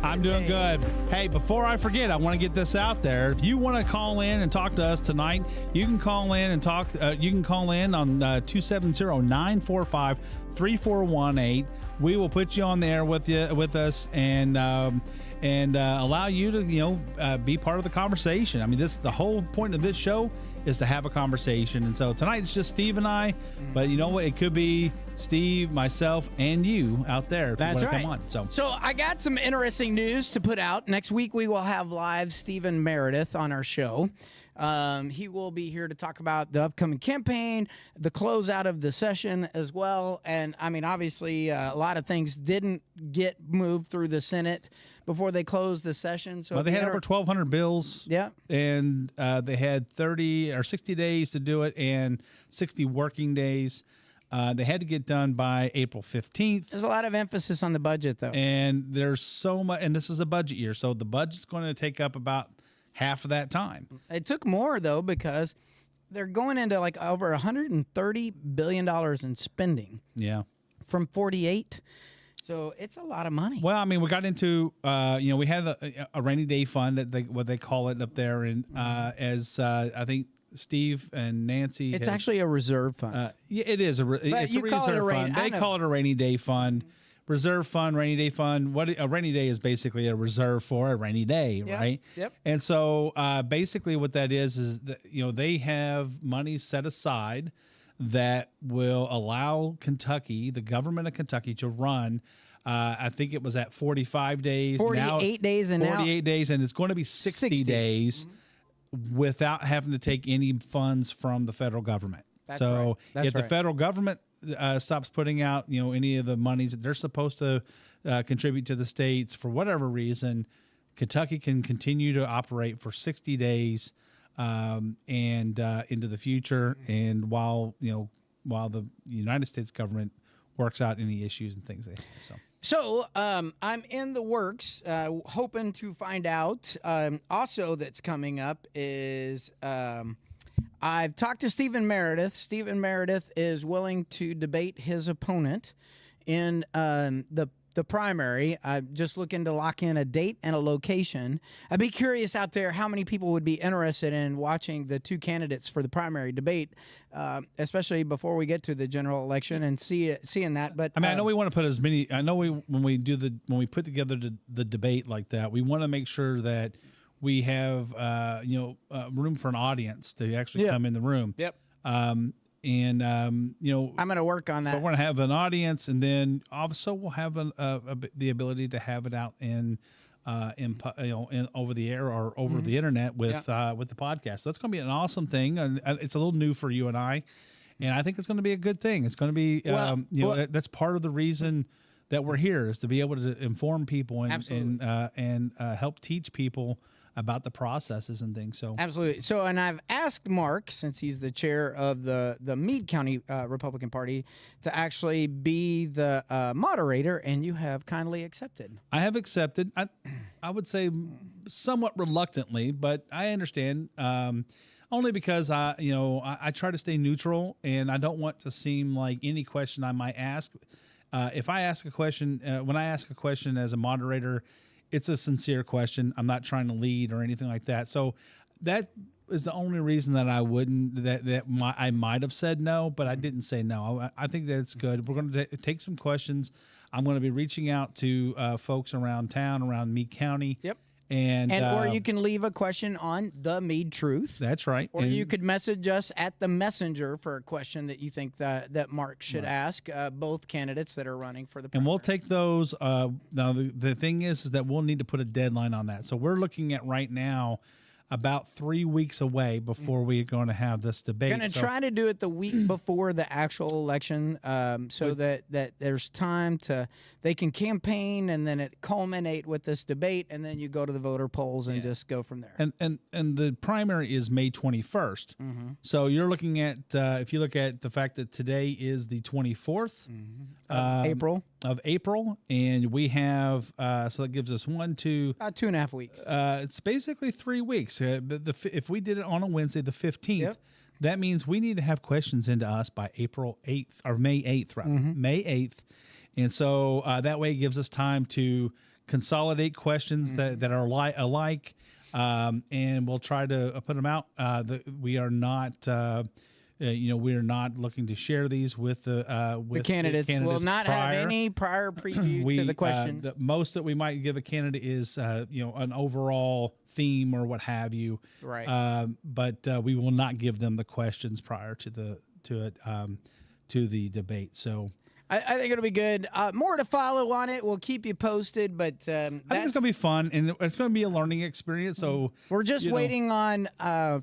I'm doing good. Hey, before I forget, I want to get this out there. If you want to call in and talk to us tonight, you can call in and talk. You can call in on 270-945-3418. We will put you on the air with us, and allow you to be part of the conversation. I mean, the whole point of this show is to have a conversation. And so tonight it's just Steve and I, but you know what? It could be Steve, myself, and you out there if you want to come on. So I got some interesting news to put out. Next week we will have live Stephen Meredith on our show. He will be here to talk about the upcoming campaign, the closeout of the session as well. And I mean, obviously, a lot of things didn't get moved through the Senate before they closed the session. So they had over 1,200 bills. Yeah. And they had 30 or 60 days to do it and 60 working days. They had to get done by April 15th. There's a lot of emphasis on the budget, though. And there's so much, and this is a budget year, so the budget's going to take up about half of that time. It took more, though, because they're going into like over $130 billion in spending. Yeah. From 48. So it's a lot of money. Well, I mean, we got into, we had a rainy day fund, what they call it up there. And I think Steve and Nancy. It's actually a reserve fund. Yeah, it is. It's a reserve fund. They call it a rainy day fund. Reserve fund, rainy day fund. What a rainy day is basically a reserve for a rainy day, right? Yep. And so basically what that is that, they have money set aside that will allow Kentucky, the government of Kentucky, to run. I think it was at 45 days. 48 days and 48 days, and it's going to be 60 days without having to take any funds from the federal government. That's right. If the federal government stops putting out, any of the monies that they're supposed to contribute to the states for whatever reason, Kentucky can continue to operate for 60 days and into the future, and while the United States government works out any issues and things they have. So I'm in the works, hoping to find out. Also, that's coming up is I've talked to Stephen Meredith. Stephen Meredith is willing to debate his opponent in the primary. I'm just looking to lock in a date and a location. I'd be curious out there how many people would be interested in watching the two candidates for the primary debate, especially before we get to the general election and seeing that. But I mean, I know we want to put as many. I know when we put together the debate like that, we want to make sure that we have room for an audience to actually come in the room. Yep. I'm going to work on that. We're going to have an audience, and then also we'll have the ability to have it out in over the air or over the internet with the podcast. So that's going to be an awesome thing, and it's a little new for you and I think it's going to be a good thing. It's going to be that's part of the reason that we're here, is to be able to inform people and help teach people about the processes and things. So absolutely. So, and I've asked Mark, since he's the chair of the Meade County Republican Party, to actually be the moderator, and you have kindly accepted. I have accepted. I would say somewhat reluctly, but I understand. Only because I try to stay neutral, and I don't want to seem like any question I might ask. If I ask a question, when I ask a question as a moderator, it's a sincere question. I'm not trying to lead or anything like that. So that is the only reason that I wouldn't, I might have said no, but I didn't say no. I think that it's good. We're going to take some questions. I'm going to be reaching out to folks around town, around Meade County. Yep. And or you can leave a question on the Meade Truth. That's right. Or you could message us at the messenger for a question that you think that Mark should ask both candidates that are running for the primary. And we'll take those. Now, the thing is that we'll need to put a deadline on that. So we're looking at right now about 3 weeks away before we're going to have this debate. Going to try to do it the week before the actual election, so that there's time they can campaign, and then it culminate with this debate, and then you go to the voter polls and just go from there. And the primary is May 21st. So you're looking at, if you look at the fact that today is the 24th of April, and we have so that gives us 2.5 weeks. It's basically 3 weeks. If we did it on a Wednesday, the 15th, that means we need to have questions into us by April 8th or May 8th, rather. May 8th. And so that way it gives us time to consolidate questions that are alike, and we'll try to put them out. We are not. We are not looking to share these with the candidates. Will not prior. have any prior preview to the questions. The most that we might give a candidate is an overall theme or what have you. Right. But we will not give them the questions prior to the debate. So I think it'll be good. More to follow on it. We'll keep you posted, but I think it's going to be fun, and it's going to be a learning experience. So we're just waiting on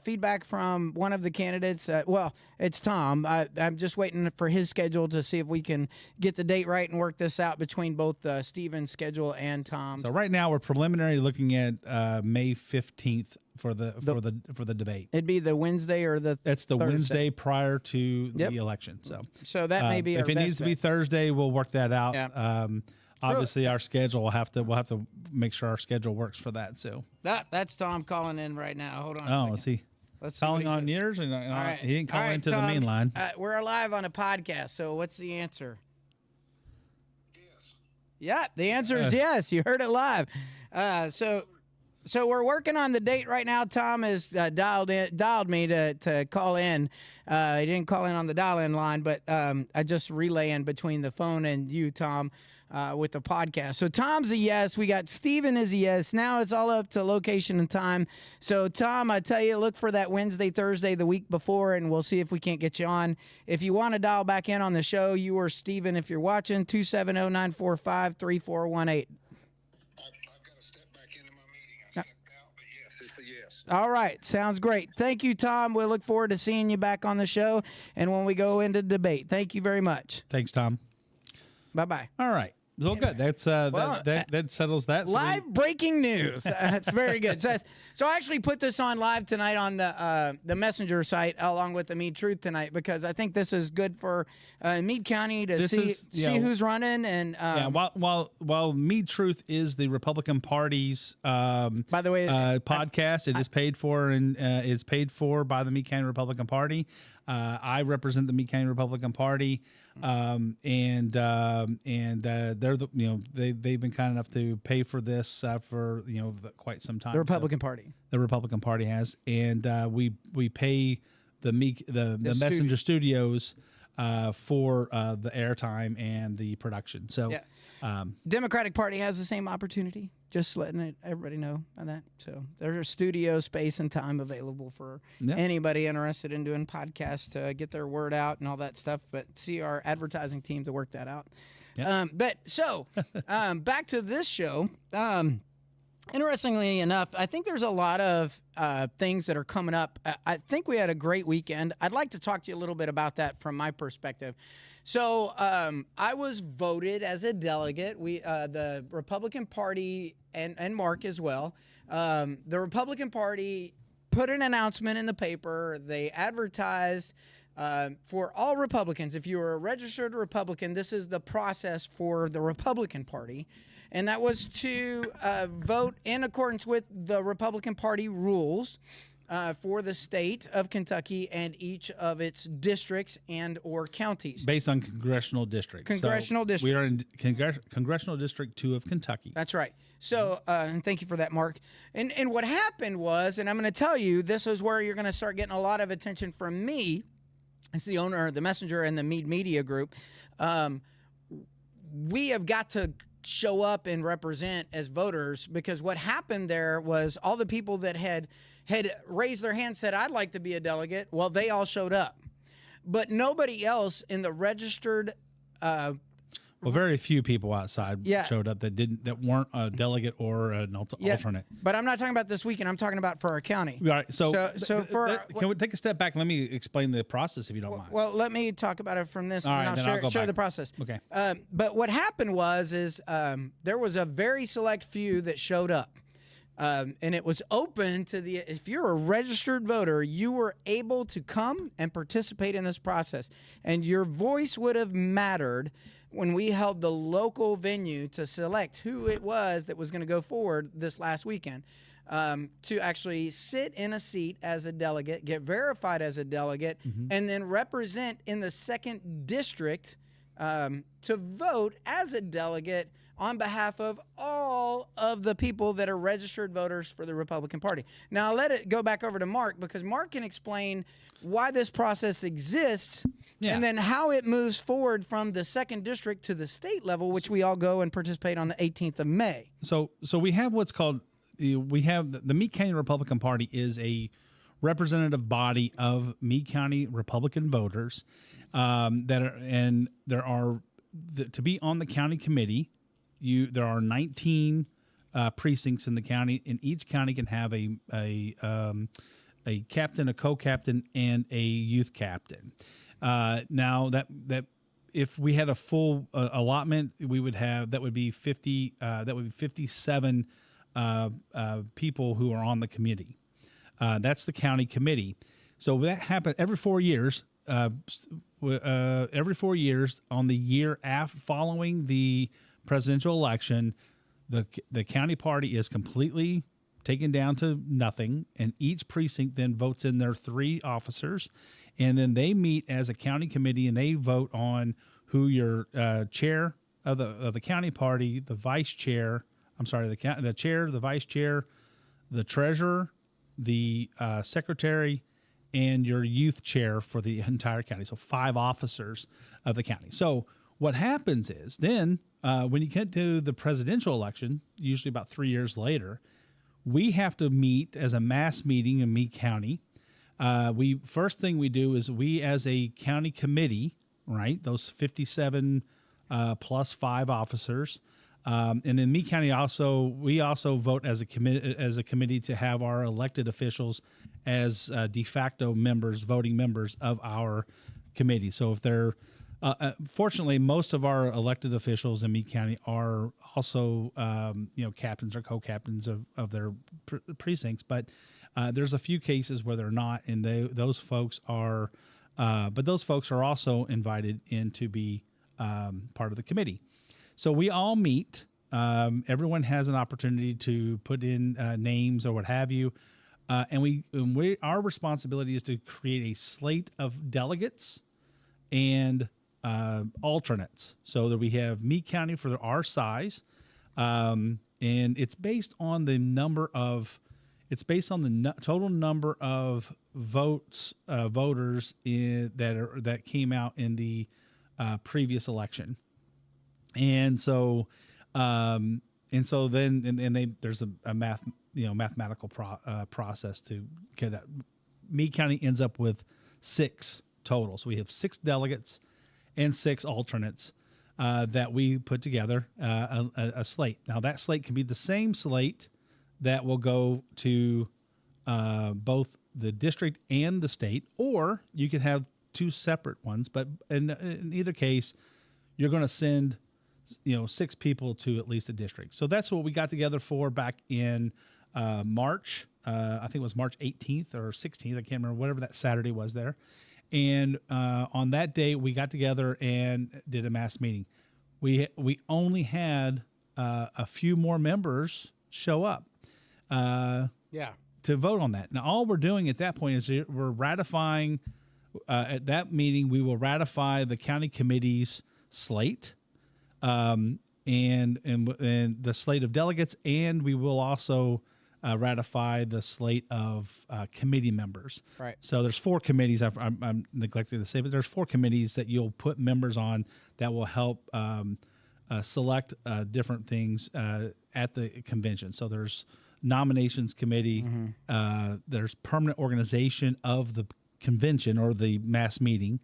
feedback from one of the candidates. Well, it's Tom. I'm just waiting for his schedule to see if we can get the date right and work this out between both Steven's schedule and Tom's. So right now we're preliminary looking at May 15th for the debate. It'd be the Wednesday or the That's the Thursday. Wednesday prior to the election. So that may be if our it best needs to bet. be Thursday, we'll work that out. Yeah. Obviously, our schedule we'll have to make sure our schedule works for that. So that's Tom calling in right now. Hold on. oh, is he Let's see what calling he on says. yours? And, All right. He didn't call All right, into Tom, the main line. We're live on a podcast, so what's the answer? Yeah, the answer is yes. You heard it live. So we're working on the date right now. Tom has dialed me to call in. He didn't call in on the dial-in line, but I just relaying between the phone and you, Tom, with the podcast. So Tom's a yes. We got Steven is a yes. Now it's all up to location and time. So Tom, I tell you, look for that Wednesday, Thursday, the week before, and we'll see if we can't get you on. If you want to dial back in on the show, you or Steven, if you're watching, 270-945-3418. All right. Sounds great. Thank you, Tom. We'll look forward to seeing you back on the show and when we go into debate. Thank you very much. Thanks, Tom. Bye-bye. All right. Well, good. That's that settles that. So Live breaking news. That's very good. So I actually put this on live tonight on the Messenger site along with the Meade Truth tonight because I think this is good for Meade County to see who's running and while Meade Truth is the Republican Party's by the way podcast, it is paid for and is paid for by the Meade County Republican Party. I represent the Meade County Republican Party, and they're they've been kind enough to pay for this for quite some time. The Republican Party. The Republican Party has, and we pay the Messenger Studios for the airtime and the production. So, Democratic Party has the same opportunity. Just letting everybody know on that. So there's studio space and time available for anybody interested in doing podcasts to get their word out and all that stuff. But see our advertising team to work that out. Yep. Back to this show. Interestingly enough, I think there's a lot of things that are coming up. I think we had a great weekend. I'd like to talk to you a little bit about that from my perspective. So I was voted as a delegate. The Republican Party and Mark as well. The Republican Party put an announcement in the paper. They advertised for all Republicans. If you are a registered Republican, this is the process for the Republican Party. And that was to vote in accordance with the Republican Party rules for the state of Kentucky and each of its districts and or counties. Based on congressional districts. Congressional districts. We are in Congressional District 2 of Kentucky. That's right. So, and thank you for that, Mark. And what happened was, and I'm going to tell you, this is where you're going to start getting a lot of attention from me as the owner of the Messenger and the Meade Media Group. We have got to show up and represent as voters, because what happened there was all the people that had raised their hand said, I'd like to be a delegate. Well, they all showed up, but nobody else in the registered well, very few people outside showed up that weren't a delegate or an alternate. But I'm not talking about this weekend. I'm talking about for our county. All right. So can we take a step back? And let me explain the process, if you don't mind. Well, let me talk about it from this, all and right, I'll share the process. Okay. But what happened was there was a very select few that showed up. And it was open to if you're a registered voter, you were able to come and participate in this process. And your voice would have mattered when we held the local venue to select who it was that was going to go forward this last weekend, to actually sit in a seat as a delegate, get verified as a delegate, and then represent in the 2nd district to vote as a delegate on behalf of all of the people that are registered voters for the Republican Party. Now, I'll let it go back over to Mark, because Mark can explain why this process exists and then how it moves forward from the 2nd District to the state level, which we all go and participate on the 18th of May. So we have what's called, we have the Meade County Republican Party is a representative body of Meade County Republican voters to be on the county committee. There are 19 precincts in the county, and each county can have a captain, a co-captain, and a youth captain. Now that if we had a full allotment, that would be 57 people who are on the committee. That's the county committee. So that happened every 4 years. Every 4 years, on the year following the presidential election, the county party is completely taken down to nothing, and each precinct then votes in their 3 officers, and then they meet as a county committee and they vote on who your chair of the county party, the vice chair. I'm sorry, the chair, the vice chair, the treasurer, the secretary, and your youth chair for the entire county. So 5 officers of the county. So what happens is then when you get to the presidential election, usually about 3 years later, we have to meet as a mass meeting in Meade County. First thing we do is we, as a county committee, right, those 57 plus 5 officers, and then Meade County we also vote as a committee to have our elected officials as de facto members, voting members of our committee. So if they're fortunately, most of our elected officials in Meade County are also, captains or co-captains of their precincts. But there's a few cases where they're not, and those folks are. But those folks are also invited in to be part of the committee. So we all meet. Everyone has an opportunity to put in names or what have you, and our responsibility is to create a slate of delegates and alternates, so that we have Meade County for our size, and it's based on the total number of voters that came out in the previous election, and so there's a mathematical process to get that. Meade County ends up with 6 total, so we have 6 delegates and 6 alternates that we put together a slate. Now that slate can be the same slate that will go to both the district and the state, or you could have 2 separate ones. But in either case, you're going to send 6 people to at least a district. So that's what we got together for back in March. I think it was March 18th or 16th. I can't remember, whatever that Saturday was there. And on that day, we got together and did a mass meeting. We only had a few more members show up to vote on that. Now, all we're doing at that point is we're ratifying, at that meeting, we will ratify the county committee's slate and the slate of delegates, and we will also ratify the slate of committee members. Right. So there's 4 committees. I'm neglecting to say, but there's 4 committees that you'll put members on that will help select different things at the convention. So there's nominations committee. There's permanent organization of the convention or the mass meeting.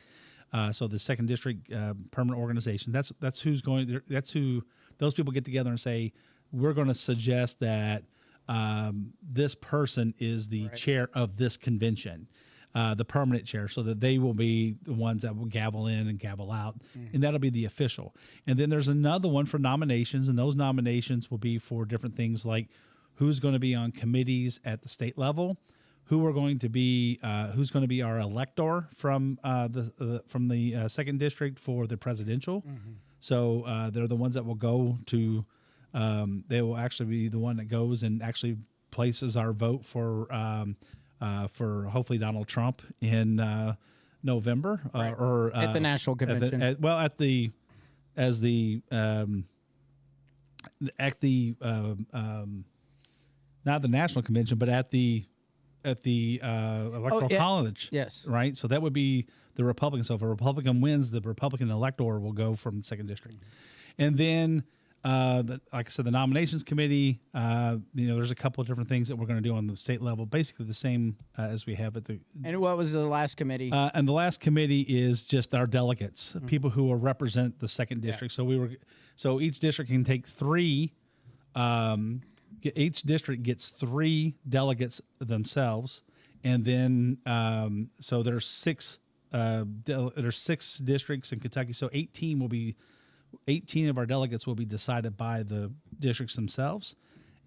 So the 2nd District permanent organization. That's who's going there. That's who those people get together and say, we're going to suggest that this person is the chair of this convention, the permanent chair, so that they will be the ones that will gavel in and gavel out, and that'll be the official. And then there's another one for nominations, and those nominations will be for different things like who's going to be on committees at the state level, who's going to be our elector from the 2nd District for the presidential. So they're the ones that will go to. They will actually be the one that goes and actually places our vote for hopefully Donald Trump in November or at the national convention. as the at the not the national convention, but at the electoral college. Yes. Right. So that would be the Republican. So if a Republican wins, the Republican elector will go from the 2nd district, and then. Like I said, the nominations committee, there's a couple of different things that we're going to do on the state level, basically the same as we have at the. And what was the last committee? And the last committee is just our delegates, people who will represent the 2nd district. So each district can take 3. Each district gets 3 delegates themselves, and then so there's 6. There's 6 districts in Kentucky, so 18 of our delegates will be decided by the districts themselves.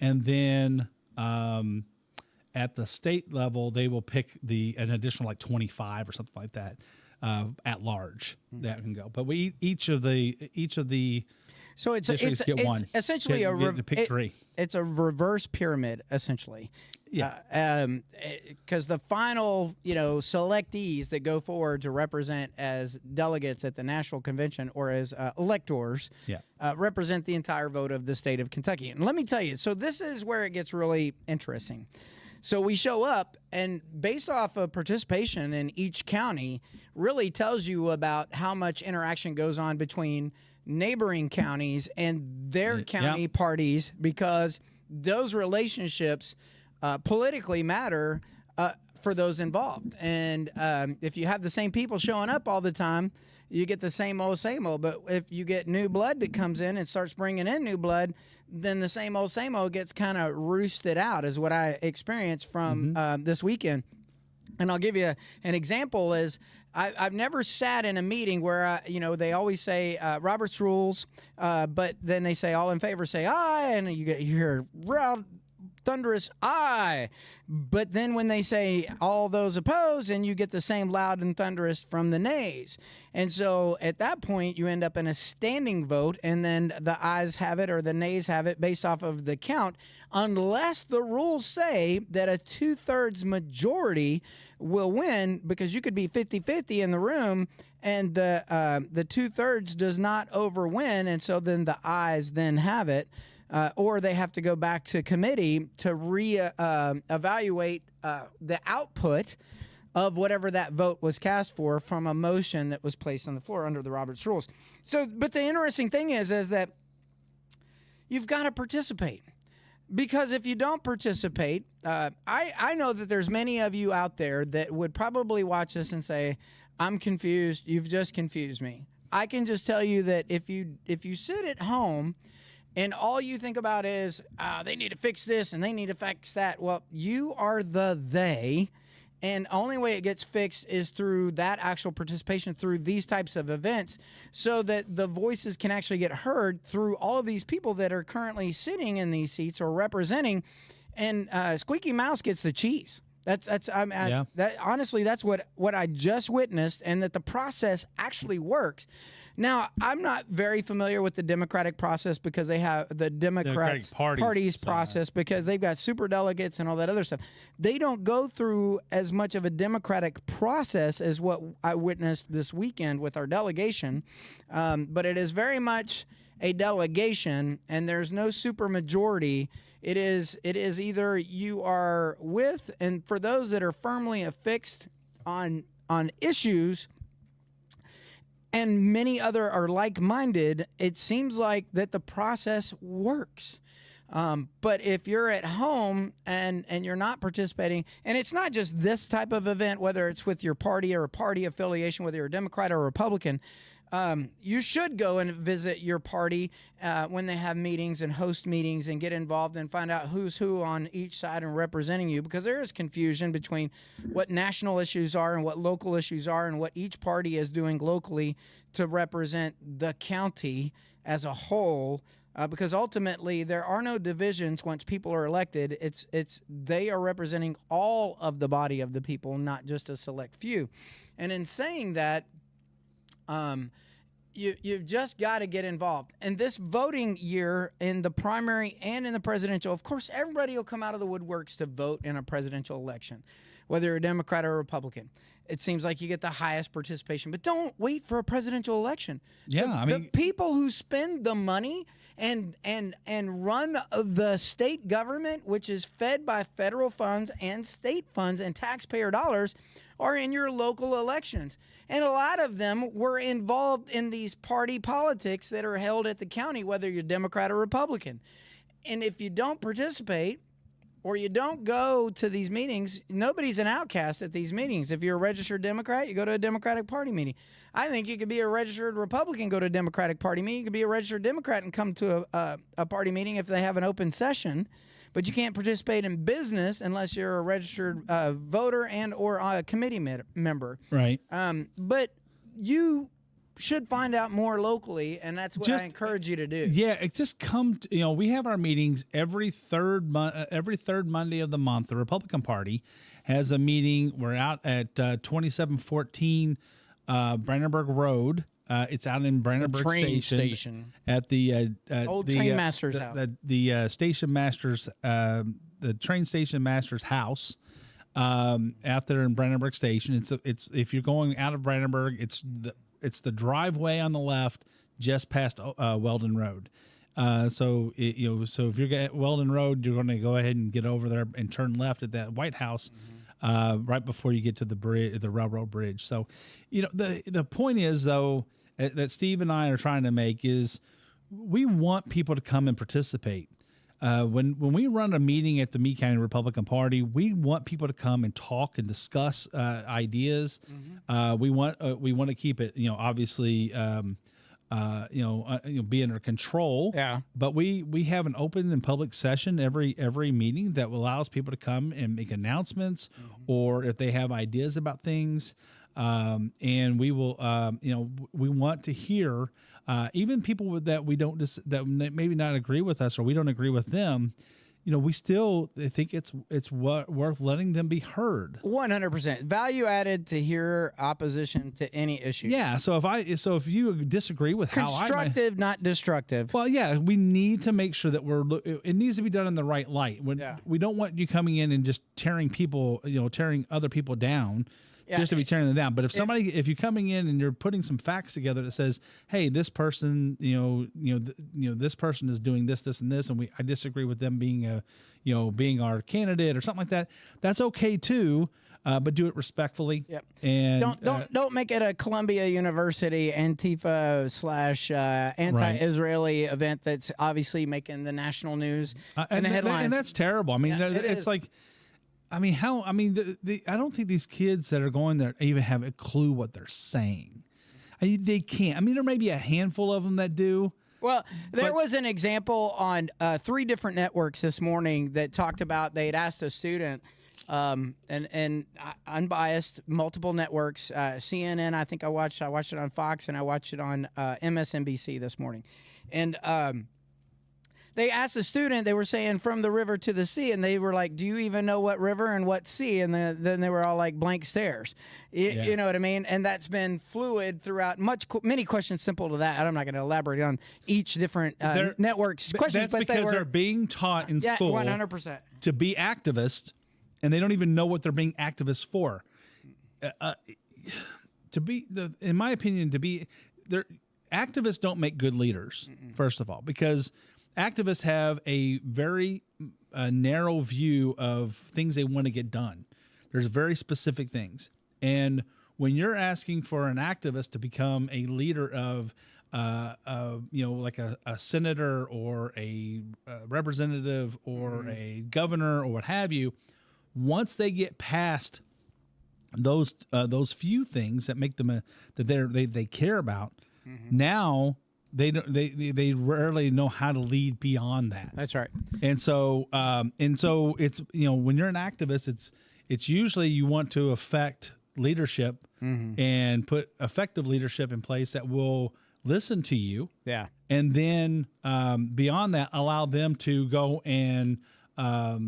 And then at the state level, they will pick an additional 25 or something like that at large that can go. But each of the so it's get one. Essentially to pick 3. It's a reverse pyramid, essentially. Yeah. Because the final, selectees that go forward to represent as delegates at the national convention or as electors represent the entire vote of the state of Kentucky. And let me tell you, so this is where it gets really interesting. So we show up, and based off of participation in each county, really tells you about how much interaction goes on between neighboring counties and their county parties, because those relationships politically matter for those involved. And if you have the same people showing up all the time, you get the same old, same old. But if you get new blood that comes in and starts bringing in new blood, then the same old gets kind of roosted out, is what I experienced from this weekend. And I'll give you an example is I've never sat in a meeting where, they always say Robert's rules, but then they say all in favor say aye, and you hear loud, thunderous aye. But then when they say all those opposed, and you get the same loud and thunderous from the nays. And so at that point, you end up in a standing vote, and then the ayes have it or the nays have it based off of the count, unless the rules say that a 2/3 majority will win, because you could be 50-50 in the room, and the 2/3 does not overwin, and so then the ayes then have it. Or they have to go back to committee to evaluate the output of whatever that vote was cast for from a motion that was placed on the floor under the Roberts rules. So, but the interesting thing is that you've got to participate. Because if you don't participate, I know that there's many of you out there that would probably watch this and say, I'm confused. You've just confused me. I can just tell you that if you sit at home and all you think about is they need to fix this and they need to fix that, well, you are the they. And only way it gets fixed is through that actual participation through these types of events, so that the voices can actually get heard through all of these people that are currently sitting in these seats or representing. And squeaky mouse gets the cheese. Honestly, that's what I just witnessed, and that the process actually works. Now, I'm not very familiar with the Democratic process, because they have the Democratic Party's process, because they've got super delegates and all that other stuff. They don't go through as much of a Democratic process as what I witnessed this weekend with our delegation, but it is very much a delegation, and there's no super majority. It is either you are with, and for those that are firmly affixed on issues, and many other are like-minded, it seems like that the process works. But if you're at home and you're not participating, and it's not just this type of event, whether it's with your party or a party affiliation, whether you're a Democrat or a Republican, you should go and visit your party when they have meetings and host meetings, and get involved and find out who's who on each side and representing you, because there is confusion between what national issues are and what local issues are, and what each party is doing locally to represent the county as a whole. Because ultimately there are no divisions once people are elected. They are representing all of the body of the people, not just a select few. And in saying that, you've just got to get involved. And this voting year, in the primary and in the presidential, of course, everybody will come out of the woodworks to vote in a presidential election, whether you're a Democrat or a Republican. it seems like you get the highest participation. But don't wait for a presidential election. Yeah, the people who spend the money and run the state government, which is fed by federal funds and state funds and taxpayer dollars, are in your local elections. And a lot of them were involved in these party politics that are held at the county, whether you're Democrat or Republican. And if you don't participate or you don't go to these meetings, nobody's an outcast at these meetings. If you're a registered Democrat, you go to a Democratic Party meeting. I think you could be a registered Republican, go to a Democratic Party meeting. You could be a registered Democrat and come to a party meeting if they have an open session. But you can't participate in business unless you're a registered voter and or a committee member. Right. But you should find out more locally, and that's what I encourage you to do. Yeah, it just come. We have our meetings every third Monday of the month. The Republican Party has a meeting. We're out at 2714 Brandenburg Road. It's out in Brandenburg Station at the old train master's house. The station master's, the train station master's house. Out there in Brandenburg Station. It's if you're going out of Brandenburg, it's the driveway on the left, just past Weldon Road. So if you're at Weldon Road, you're going to go ahead and get over there and turn left at that White House, right before you get to the bridge, the railroad bridge. So, the point is though that Steve and I are trying to make is we want people to come and participate. When we run a meeting at the Meade County Republican Party, we want people to come and talk and discuss ideas. We want to keep it, obviously, be under control. Yeah. But we have an open and public session every meeting that allows people to come and make announcements, or if they have ideas about things. And we will, we want to hear even people that we don't that maybe not agree with us, or we don't agree with them. We still think it's worth letting them be heard. 100% value added to hear opposition to any issue. Yeah. So if you disagree with constructive, not destructive. Well, yeah, we need to make sure that it needs to be done in the right light. We don't want you coming in and just tearing other people down. Yeah, just to be tearing them down. But if you're coming in and you're putting some facts together that says, hey, this person, this person is doing this, and this, and I disagree with them being being our candidate or something like that, that's okay too. But do it respectfully. Yep. And don't make it a Columbia University Antifa / anti-Israeli event that's obviously making the national news and the headlines. And that's terrible. I mean, it's like. I don't think these kids that are going there even have a clue what they're saying. They can't. I mean, there may be a handful of them that do. Well, there was an example on 3 different networks this morning that talked about they'd asked a student, and unbiased, multiple networks, CNN. I think I watched it on Fox, and I watched it on MSNBC this morning, and they asked the student, they were saying from the river to the sea, and they were like, do you even know what river and what sea? And then they were all like blank stares. You know what I mean? And that's been fluid throughout many questions simple to that. I'm not going to elaborate on each different network's questions. That's because they're being taught in school 100%. to be activists, and they don't even know what they're being activists for. In my opinion, activists don't make good leaders, first of all, because activists have a very narrow view of things they want to get done. There's very specific things. And when you're asking for an activist to become a leader of, like a senator or a representative or a governor or what have you, once they get past those few things that make them that they care about, now they rarely know how to lead beyond that. That's right. And so it's when you're an activist, it's usually you want to affect leadership and put effective leadership in place that will listen to you. Yeah. And then beyond that, allow them to go and allow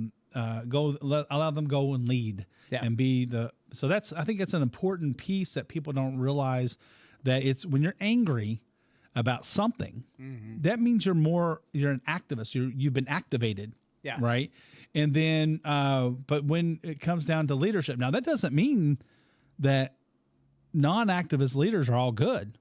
them go and lead and be so I think it's an important piece that people don't realize, that it's when you're angry about something, that means you're an activist. You've been activated. Yeah. Right. And then, but when it comes down to leadership, now that doesn't mean that non-activist leaders are all good,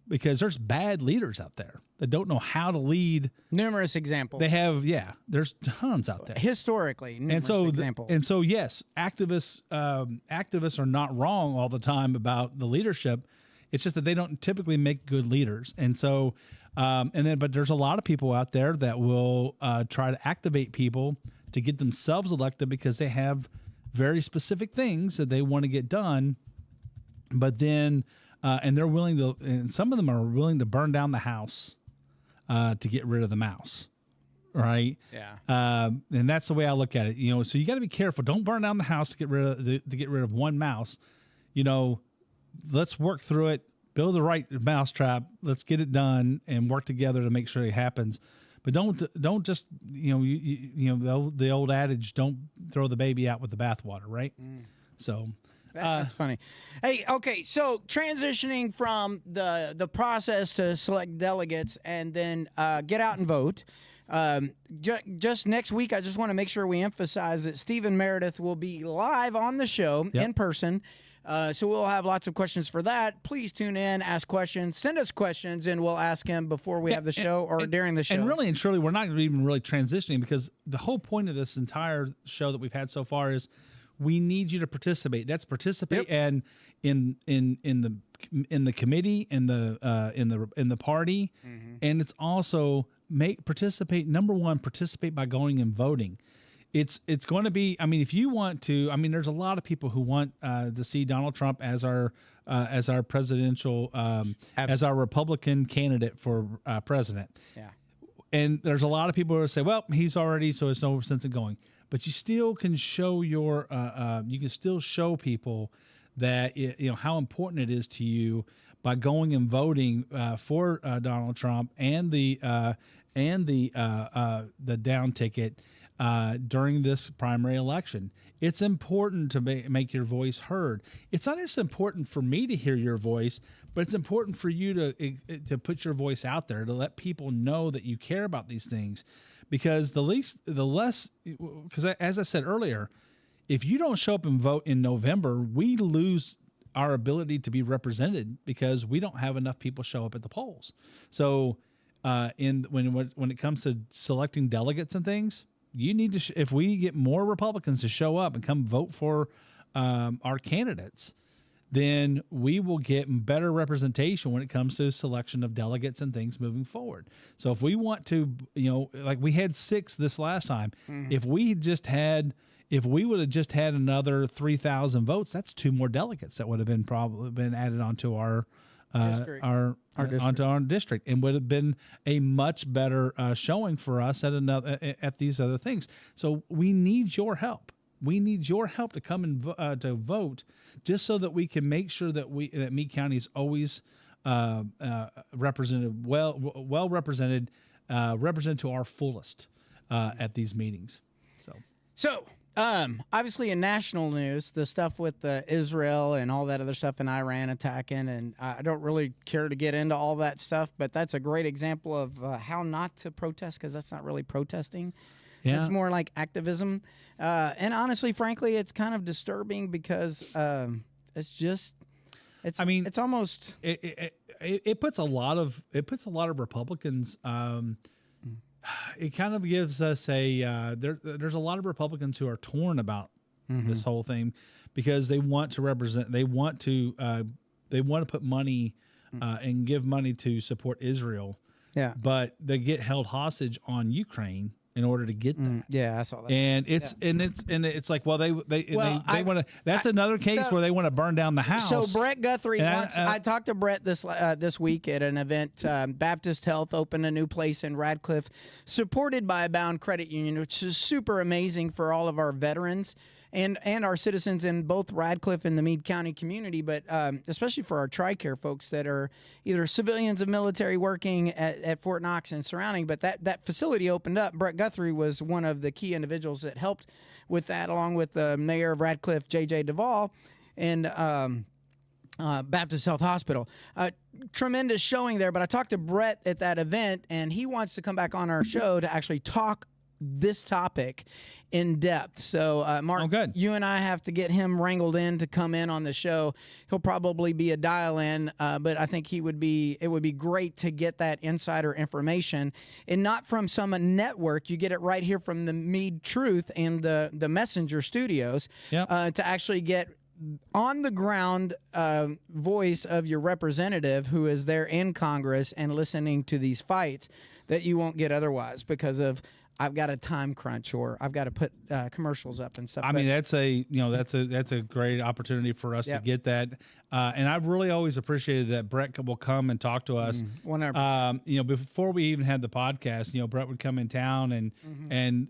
because there's bad leaders out there that don't know how to lead. Numerous examples. They have, there's tons out there. Historically, numerous examples. And so, yes, activists are not wrong all the time about the leadership. It's just that they don't typically make good leaders. And so, but there's a lot of people out there that will try to activate people to get themselves elected because they have very specific things that they want to get done. But then, and they're willing to, and some of them are willing to burn down the house to get rid of the mouse. Right. Yeah. And that's the way I look at it. So you got to be careful. Don't burn down the house to get rid of one mouse. Let's work through it, build the right mousetrap. Let's get it done and work together to make sure it happens. But don't just, the old adage, don't throw the baby out with the bathwater. Right. So. That's funny. Hey, okay, so transitioning from the process to select delegates and then get out and vote. Just next week, I just want to make sure we emphasize that Stephen Meredith will be live on the show in person. So we'll have lots of questions for that. Please tune in, ask questions, send us questions, and we'll ask him before we have the show or during the show. And really and truly, we're not even really transitioning, because the whole point of this entire show that we've had so far is we need you to participate. That's participate and in the committee, in the party, and it's also participate. Number one, participate by going and voting. It's going to be. I mean, if you want to, I mean, there's a lot of people who want to see Donald Trump as our presidential as our Republican candidate for president. Yeah. And there's a lot of people who say, well, he's already, so there's no sense in going. But you still can show people that how important it is to you by going and voting for Donald Trump and the down ticket during this primary election. It's important to make your voice heard. It's not just important for me to hear your voice, but it's important for you to put your voice out there, to let people know that you care about these things. Because because as I said earlier, if you don't show up and vote in November, we lose our ability to be represented because we don't have enough people show up at the polls. So, when it comes to selecting delegates and things, you need to. If we get more Republicans to show up and come vote for our candidates, then we will get better representation when it comes to selection of delegates and things moving forward. So if we want to, like we had 6 this last time, if we would have just had another 3,000 votes, that's 2 more delegates that would have been added onto our district, and would have been a much better showing for us at these other things. So we need your help. We need your help to come and to vote, just so that we can make sure that Meade County is always represented represented to our fullest at these meetings. So obviously in national news, the stuff with Israel and all that other stuff, and Iran attacking, and I don't really care to get into all that stuff, but that's a great example of how not to protest, because that's not really protesting. Yeah. It's more like activism. And honestly, frankly, it's kind of disturbing because it's almost it puts a lot of Republicans. It kind of gives us there's a lot of Republicans who are torn about this whole thing, because they want to represent, they want to put money and give money to support Israel. Yeah. But they get held hostage on Ukraine in order to get that. Yeah, I saw that. And it's like, well, they want to. That's another case where they want to burn down the house. So Brett Guthrie I talked to Brett this week at an event. Baptist Health opened a new place in Radcliffe, supported by a Bound Credit Union, which is super amazing for all of our veterans and our citizens in both Radcliffe and the Meade County community, but especially for our TRICARE folks that are either civilians of military working at Fort Knox and surrounding. But that facility opened up. Brett Guthrie was one of the key individuals that helped with that, along with the mayor of Radcliffe, J.J. Duvall, and Baptist Health Hospital. Tremendous showing there. But I talked to Brett at that event, and he wants to come back on our show to actually talk this topic in depth. So, Mark, you and I have to get him wrangled in to come in on the show. He'll probably be a dial-in, but I think it would be great to get that insider information, and not from some network. You get it right here from the Meade Truth and the Messenger Studios to actually get on the ground voice of your representative who is there in Congress and listening to these fights that you won't get otherwise because of I've got a time crunch or I've got to put commercials up and stuff. I mean, that's a great opportunity for us to get that. And I've really always appreciated that Brett will come and talk to us. 100%. Before we even had the podcast, Brett would come in town and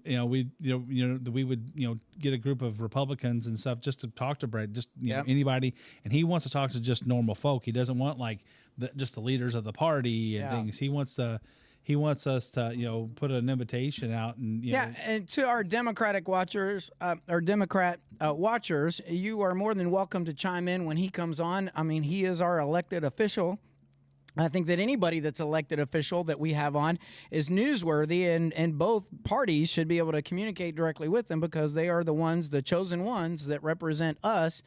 we would get a group of Republicans and stuff just to talk to Brett, just anybody, and he wants to talk to just normal folk. He doesn't want like just the leaders of the party and things. He wants us to, put an invitation out and and to our Democratic watchers, watchers, you are more than welcome to chime in when he comes on. I mean, he is our elected official. I think that anybody that's elected official that we have on is newsworthy, and both parties should be able to communicate directly with them because they are the chosen ones that represent us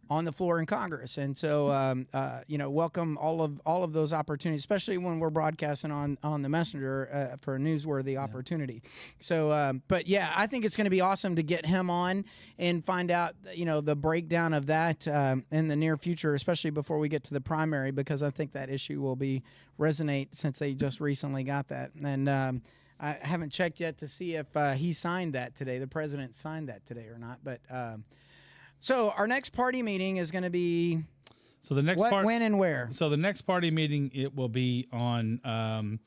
on the floor in Congress. And so, welcome all of those opportunities, especially when we're broadcasting on the Messenger for a newsworthy opportunity. So, but yeah, I think it's going to be awesome to get him on and find out, the breakdown of that in the near future, especially before we get to the primary, because I think that issue will resonate since they just recently got that. And I haven't checked yet to see if he signed that today. The president signed that today or not, but. So our next party meeting is going to be when and where? So the next party meeting, it will be on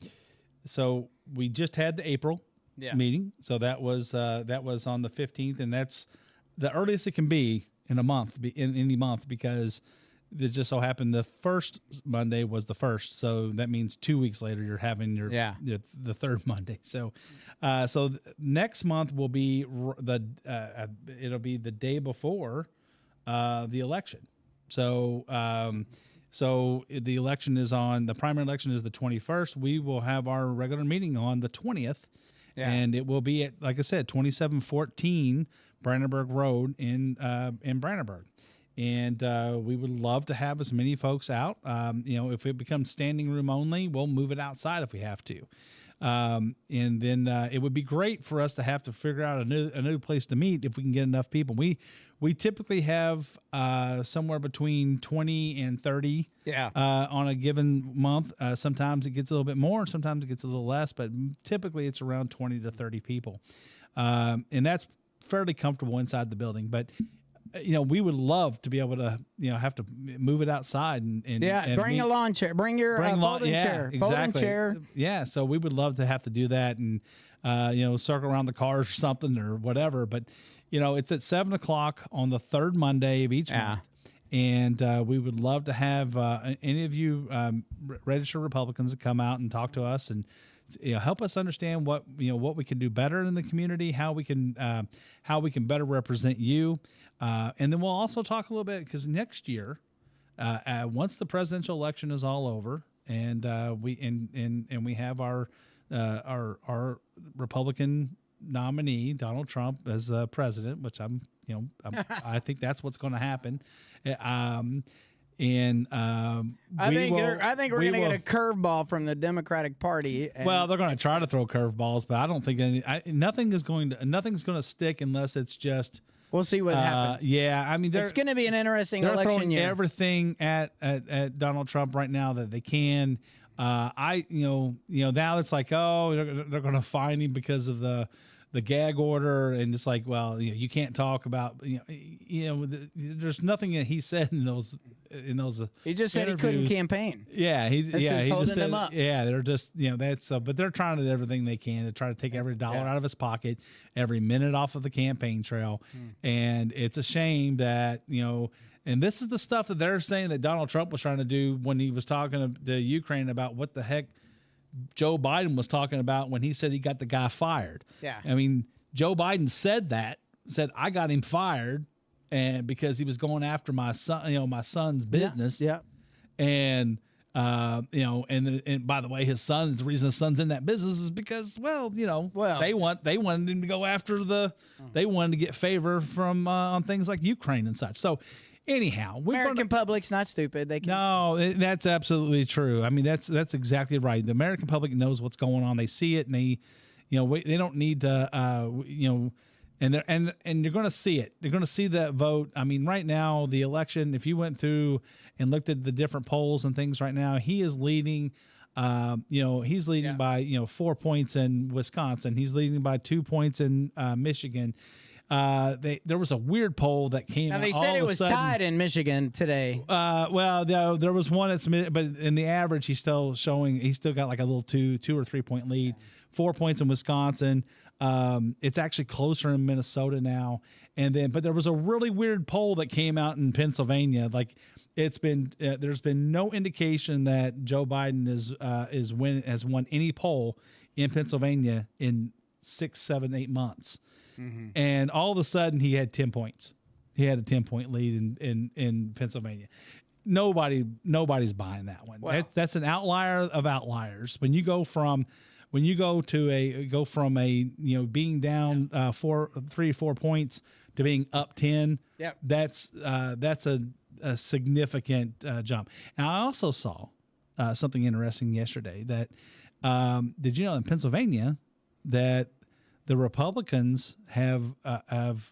so we just had the April meeting. So that was on the 15th, and that's the earliest it can be in a month, in any month, because it just so happened the first Monday was the first. So that means 2 weeks later you're having the third Monday. So next month will be it'll be the day before the election. So the election is the primary election is the 21st. We will have our regular meeting on the 20th, and it will be at, like I said, 2714 Brandenburg Road in Brandenburg. And we would love to have as many folks out. If it becomes standing room only, we'll move it outside if we have to. And then it would be great for us to have to figure out a new place to meet if we can get enough people. We typically have somewhere between 20 and 30 on a given month. Sometimes it gets a little bit more, sometimes it gets a little less, but typically it's around 20 to 30 people. And that's fairly comfortable inside the building. But we would love to be able to, have to move it outside and bring a lawn chair, bring your folding chair, exactly. Folding chair. Yeah. So we would love to have to do that and, circle around the cars or something or whatever. But, it's at 7:00 on the third Monday of each month. And we would love to have any of you registered Republicans to come out and talk to us and help us understand what we can do better in the community, how we can better represent you. And then we'll also talk a little bit because next year, once the presidential election is all over, and we have our Republican nominee Donald Trump as president, which I think that's what's going to happen. I think we're going to get a curveball from the Democratic Party. Well, they're going to try to throw curveballs, but I don't think nothing's going to stick unless it's just. We'll see what happens. Yeah, I mean, it's going to be an interesting election year. They're throwing everything at Donald Trump right now that they can. Now it's like, oh, they're going to fine him because of the gag order, and it's like, well, you can't talk about, there's nothing that he said in those. He just said interviews. He couldn't campaign. Yeah, he just said, him up. Yeah, they're just but they're trying to do everything they can to try to take every dollar out of his pocket, every minute off of the campaign trail, and it's a shame that and this is the stuff that they're saying that Donald Trump was trying to do when he was talking to Ukraine about what the heck Joe Biden was talking about when he said he got the guy fired. Yeah. I mean, Joe Biden said I got him fired and because he was going after my son, my son's business. Yeah. And And by the way, the reason his son's in that business is because, they wanted him to go after they wanted to get favor from on things like Ukraine and such. So anyhow, American public's not stupid. That's absolutely true. I mean, that's exactly right. The American public knows what's going on. They see it, and they don't need to, and you're going to see it. They're going to see that vote. I mean, right now, the election, if you went through and looked at the different polls and things right now, he is leading. He's leading by 4 points in Wisconsin. He's leading by 2 points in Michigan. There was a weird poll that came out. Now, they said it was tied in Michigan today. There was one but in the average, he's still got like a little 2 or 3 point lead. 4 points in Wisconsin. It's actually closer in Minnesota now. But there was a really weird poll that came out in Pennsylvania. Like there's been no indication that Joe Biden has won any poll in Pennsylvania in 6, 7, 8 months. Mm-hmm. And all of a sudden he had 10 points. He had a 10-point lead in Pennsylvania. Nobody's buying that one. Wow. That's an outlier of outliers. When you go from being down 3 or 4 points to being up 10, that's a significant jump. Now, I also saw something interesting yesterday that did you know in Pennsylvania that the Republicans have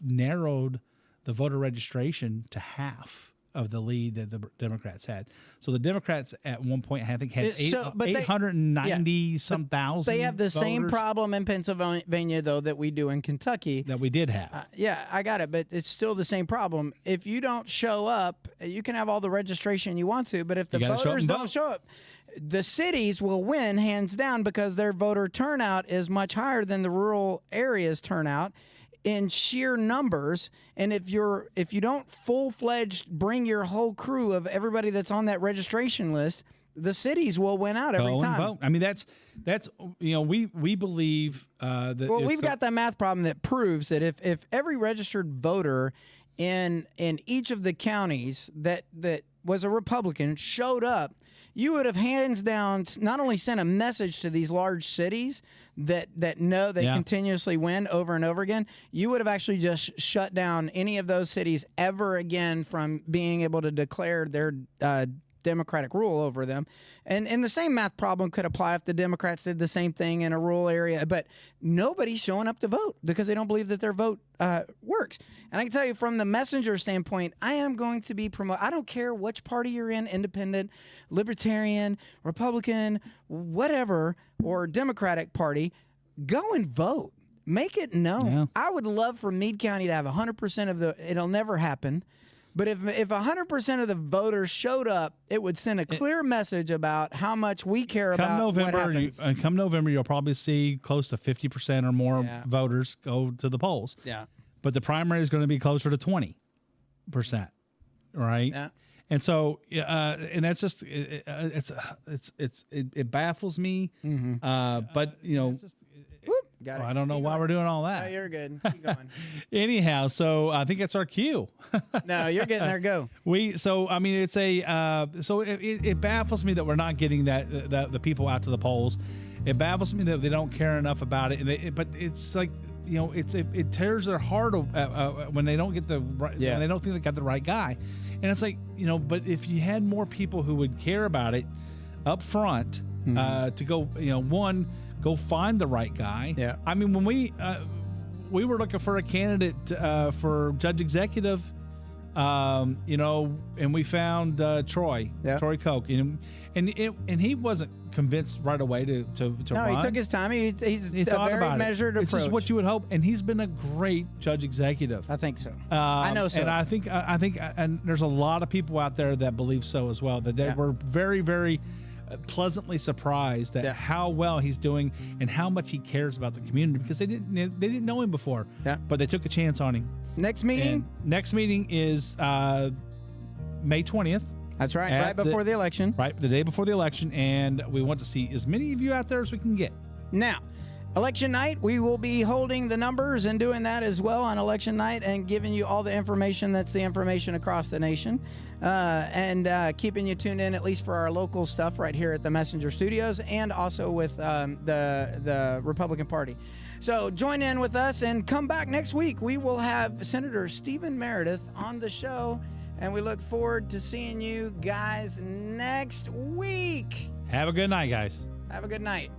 narrowed the voter registration to half of the lead that the Democrats had. So the Democrats at one point, I think, had 890 some thousand. They have the voters. Same problem in Pennsylvania, though, that we do in Kentucky. That we did have. I got it, but it's still the same problem. If you don't show up, you can have all the registration you want to, but if the voters don't show up, the cities will win hands down because their voter turnout is much higher than the rural areas turnout in sheer numbers. And if you don't full-fledged bring your whole crew of everybody that's on that registration list, the cities will win out every time. Vote. I mean, that's we believe that. Well, we've got that math problem that proves that if every registered voter in each of the counties that was a Republican showed up, you would have hands down not only sent a message to these large cities that know they continuously win over and over again, you would have actually just shut down any of those cities ever again from being able to declare their Democratic rule over them. And the same math problem could apply if the Democrats did the same thing in a rural area. But nobody's showing up to vote because they don't believe that their vote works. And I can tell you from the messenger standpoint, I am going to be I don't care which party you're in, independent, libertarian, Republican, whatever, or Democratic Party, go and vote. Make it known. Yeah. I would love for Meade County to have 100% it'll never happen. But if 100% of the voters showed up, it would send a clear message about how much we care about November, what happens. Come November, you'll probably see close to 50% or more voters go to the polls. Yeah. But the primary is going to be closer to 20%, right? Yeah. And so, and that's just it baffles me. Mm-hmm. But Got it. I don't know why we're doing all that. No, you're good. Keep going. Anyhow, so I think that's our cue. No, you're getting there. Go. It's it baffles me that we're not getting the people out to the polls. It baffles me that they don't care enough about it. But it's like, it tears their heart when they don't get when they don't think they got the right guy. And it's like, but if you had more people who would care about it up front, to go, go find the right guy. Yeah. I mean, when we were looking for a candidate for judge executive, and we found Troy Koch, and he wasn't convinced right away to run. No, he took his time. He's a very measured approach. This is what you would hope, and he's been a great judge executive. I think so. I know so. And I think and there's a lot of people out there that believe so as well. That they were very, very pleasantly surprised at how well he's doing and how much he cares about the community, because they didn't know him before, but they took a chance on him. Next meeting is May 20th. That's right, right before the election. Right, the day before the election, and we want to see as many of you out there as we can get. Now, Election night, we will be holding the numbers and doing that as well on election night and giving you all the information that's the information across the nation and keeping you tuned in at least for our local stuff right here at the Messenger Studios and also with the Republican Party. So join in with us and come back next week. We will have Senator Stephen Meredith on the show, and we look forward to seeing you guys next week. Have a good night, guys. Have a good night.